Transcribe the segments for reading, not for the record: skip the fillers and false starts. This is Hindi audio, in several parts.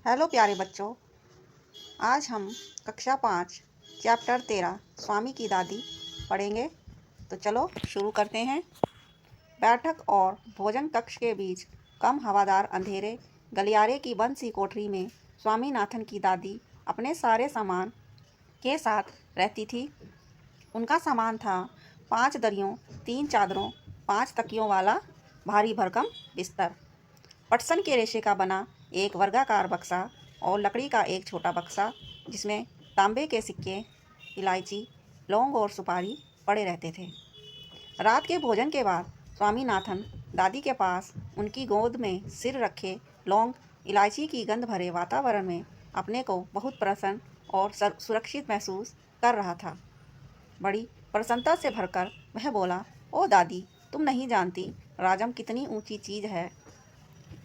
हेलो प्यारे बच्चों, आज हम कक्षा 5 चैप्टर 13 स्वामी की दादी पढ़ेंगे। तो चलो शुरू करते हैं। बैठक और भोजन कक्ष के बीच कम हवादार अंधेरे गलियारे की बंद सी कोठरी में स्वामीनाथन की दादी अपने सारे सामान के साथ रहती थी। उनका सामान था 5 दरियों, 3 चादरों, 5 तकियों वाला भारी भरकम बिस्तर, पटसन के रेशे का बना एक वर्गाकार बक्सा और लकड़ी का एक छोटा बक्सा जिसमें तांबे के सिक्के, इलायची, लौंग और सुपारी पड़े रहते थे। रात के भोजन के बाद स्वामीनाथन दादी के पास उनकी गोद में सिर रखे लौंग इलायची की गंध भरे वातावरण में अपने को बहुत प्रसन्न और सुरक्षित महसूस कर रहा था। बड़ी प्रसन्नता से भरकर वह बोला, ओ दादी, तुम नहीं जानती राजम कितनी ऊंची चीज़ है।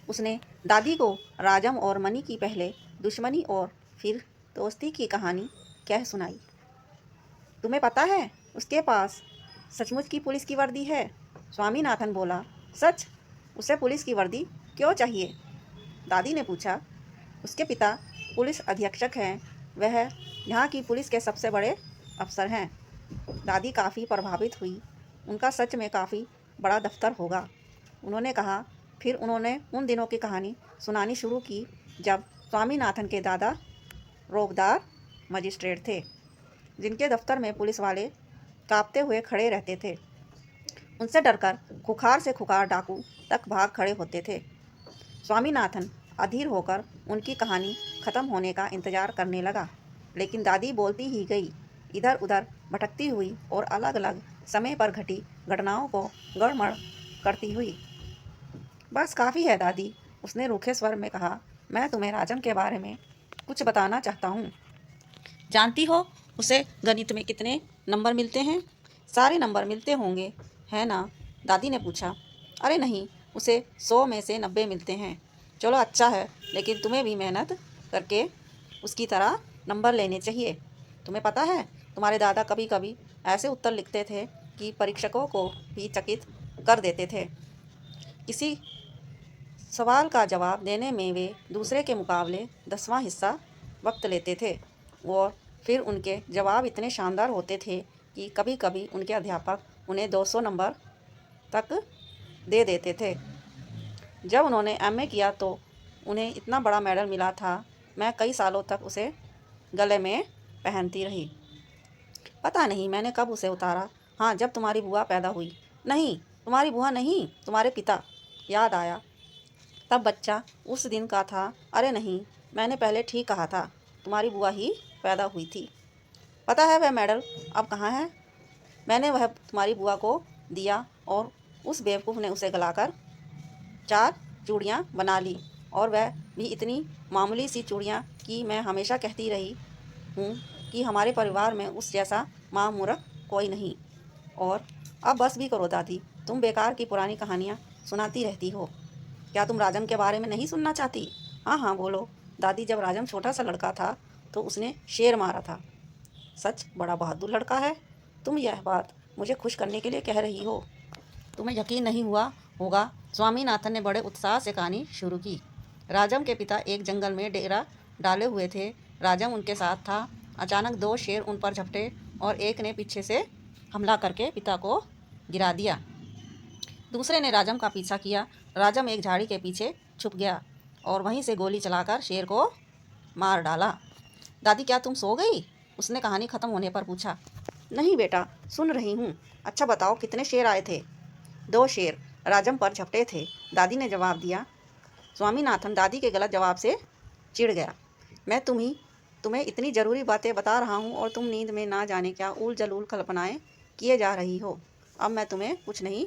उसने दादी को राजम और मनी की पहले दुश्मनी और फिर दोस्ती की कहानी कह सुनाई। तुम्हें पता है उसके पास सचमुच की पुलिस की वर्दी है? स्वामीनाथन बोला, सच? उसे पुलिस की वर्दी क्यों चाहिए? दादी ने पूछा। उसके पिता पुलिस अधीक्षक हैं, वह यहाँ की पुलिस के सबसे बड़े अफसर हैं। दादी काफ़ी प्रभावित हुई। उनका सच में काफ़ी बड़ा दफ्तर होगा, उन्होंने कहा। फिर उन्होंने उन दिनों की कहानी सुनानी शुरू की जब स्वामीनाथन के दादा रोबदार मजिस्ट्रेट थे, जिनके दफ्तर में पुलिस वाले कांपते हुए खड़े रहते थे। उनसे डरकर खुखार से खुखार डाकू तक भाग खड़े होते थे। स्वामीनाथन अधीर होकर उनकी कहानी खत्म होने का इंतजार करने लगा, लेकिन दादी बोलती ही गई, इधर उधर भटकती हुई और अलग अलग समय पर घटी घटनाओं को गड़बड़ करती हुई। बस काफ़ी है दादी, उसने रूखे स्वर में कहा। मैं तुम्हें राजम के बारे में कुछ बताना चाहता हूँ। जानती हो उसे गणित में कितने नंबर मिलते हैं? सारे नंबर मिलते होंगे, है ना? दादी ने पूछा। अरे नहीं, उसे 100 में से 90 मिलते हैं। चलो अच्छा है, लेकिन तुम्हें भी मेहनत करके उसकी तरह नंबर लेने चाहिए। तुम्हें पता है तुम्हारे दादा कभी कभी ऐसे उत्तर लिखते थे कि परीक्षकों को भी चकित कर देते थे। किसी सवाल का जवाब देने में वे दूसरे के मुकाबले 10वां हिस्सा वक्त लेते थे और फिर उनके जवाब इतने शानदार होते थे कि कभी कभी उनके अध्यापक उन्हें 200 नंबर तक दे देते थे। जब उन्होंने एमए किया तो उन्हें इतना बड़ा मेडल मिला था। मैं कई सालों तक उसे गले में पहनती रही। पता नहीं मैंने कब उसे उतारा। हाँ, जब तुम्हारी बुआ पैदा हुई। नहीं, तुम्हारी बुआ नहीं, तुम्हारे पिता। याद आया, तब बच्चा उस दिन का था। अरे नहीं, मैंने पहले ठीक कहा था, तुम्हारी बुआ ही पैदा हुई थी। पता है वह मेडल अब कहाँ है? मैंने वह तुम्हारी बुआ को दिया और उस बेवकूफ़ ने उसे गलाकर 4 चूड़ियाँ बना ली, और वह भी इतनी मामूली सी चूड़ियाँ कि मैं हमेशा कहती रही हूँ कि हमारे परिवार में उस जैसा मामूरख कोई नहीं। और अब बस भी करो दादी, तुम बेकार की पुरानी कहानियाँ सुनाती रहती हो। क्या तुम राजम के बारे में नहीं सुनना चाहती? हाँ हाँ बोलो। दादी, जब राजम छोटा सा लड़का था तो उसने शेर मारा था। सच? बड़ा बहादुर लड़का है। तुम यह बात मुझे खुश करने के लिए कह रही हो? तुम्हें यकीन नहीं हुआ होगा। स्वामीनाथन ने बड़े उत्साह से कहानी शुरू की। राजम के पिता एक जंगल में डेरा डाले हुए थे। राजम उनके साथ था। अचानक 2 शेर उन पर झपटे और एक ने पीछे से हमला करके पिता को गिरा दिया। दूसरे ने राजम का पीछा किया। राजम एक झाड़ी के पीछे छुप गया और वहीं से गोली चलाकर शेर को मार डाला। दादी, क्या तुम सो गई? उसने कहानी खत्म होने पर पूछा। नहीं बेटा, सुन रही हूँ। अच्छा बताओ, कितने शेर आए थे? 2 शेर राजम पर झपटे थे, दादी ने जवाब दिया। स्वामीनाथन दादी के गलत जवाब से चिढ़ गया। मैं तुम्हें इतनी ज़रूरी बातें बता रहा हूँ और तुम नींद में ना जाने क्या उल जलूल कल्पनाएँ किए जा रही हो। अब मैं तुम्हें कुछ नहीं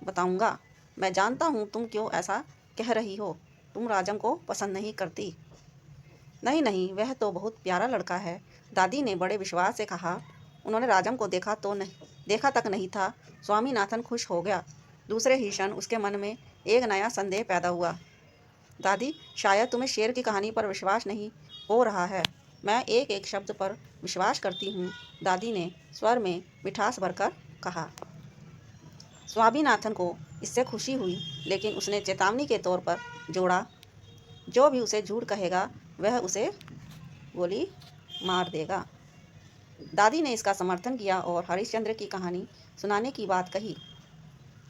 बताऊंगा। मैं जानता हूँ तुम क्यों ऐसा कह रही हो। तुम राजम को पसंद नहीं करती। नहीं नहीं, वह तो बहुत प्यारा लड़का है, दादी ने बड़े विश्वास से कहा। उन्होंने राजम को देखा तक नहीं था। स्वामीनाथन खुश हो गया। दूसरे ही क्षण उसके मन में एक नया संदेह पैदा हुआ। दादी, शायद तुम्हें शेर की कहानी पर विश्वास नहीं हो रहा है। मैं एक एक शब्द पर विश्वास करती हूँ, दादी ने स्वर में मिठास भरकर कहा। स्वामीनाथन को इससे खुशी हुई, लेकिन उसने चेतावनी के तौर पर जोड़ा, जो भी उसे झूठ कहेगा वह उसे गोली मार देगा। दादी ने इसका समर्थन किया और हरिश्चंद्र की कहानी सुनाने की बात कही,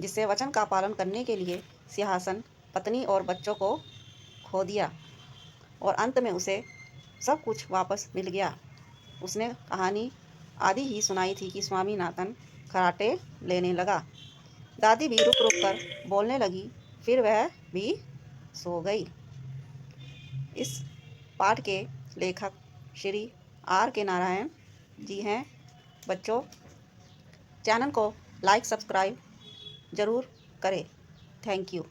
जिससे वचन का पालन करने के लिए सिंहासन, पत्नी और बच्चों को खो दिया और अंत में उसे सब कुछ वापस मिल गया। उसने कहानी आदि ही सुनाई थी कि स्वामीनाथन खराटे लेने लगा। दादी भी रुक रुक कर बोलने लगी, फिर वह भी सो गई। इस पाठ के लेखक श्री R.K. नारायण जी हैं। बच्चों, चैनल को लाइक सब्सक्राइब ज़रूर करें। Thank you.